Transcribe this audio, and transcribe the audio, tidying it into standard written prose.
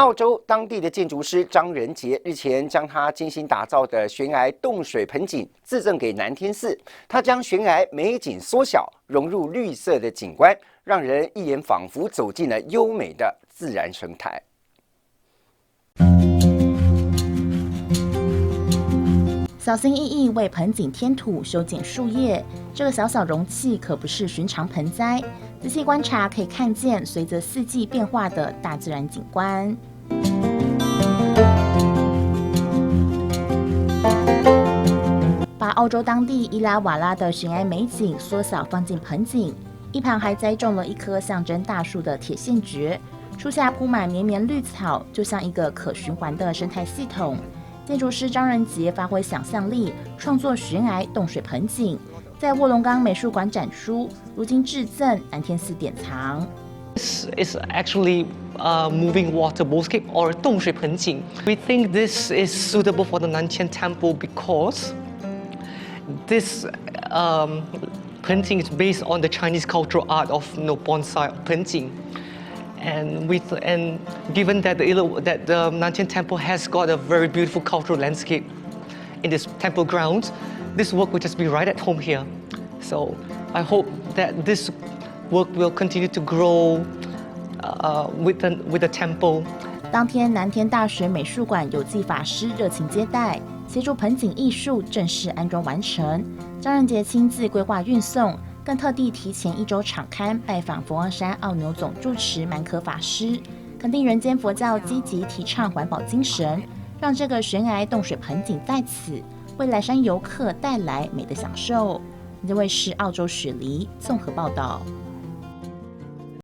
澳洲当地的建筑师张仁杰日前将他精心打造的悬崖洞水盆景自赠给南天寺。他将悬崖美景缩小，融入绿色的景观，让人一眼仿佛走进了优美的自然生态。小心翼翼为盆景添土、修剪树叶，这个小小容器可不是寻常盆栽。仔细观察，可以看见随着四季变化的大自然景观。把澳洲当地伊拉瓦拉的悬崖美景缩小放进盆景，一旁还栽种了一棵象征大树的铁线蕨，树下铺满绵绵绿草，就像一个可循环的生态系统。建筑师张仁杰发挥想象力，创作悬崖洞水盆景，在卧龙岗美术馆展出，如今致赠南天寺典藏。This is actually a moving water bowlscape or 洞水盆景. We think this is suitable for the Nantian Temple because this painting is based on the Chinese cultural art of bonsai painting. And given that the Nantian Temple has got a very beautiful cultural landscape in this temple grounds, this work will just be right at home here. So I hope that this work will continue to grow with the temple. 当天，南天大学美术馆有纪法师热情接待，协助盆景艺术正式安装完成。张仁杰亲自规划运送。更特地提前1周场勘拜访佛光山澳牛总住持满可法师，肯定人间佛教积极提倡环保精神，让这个悬崖洞水盆景在此，为来山游客带来美的享受。这位是澳洲雪梨综合报道。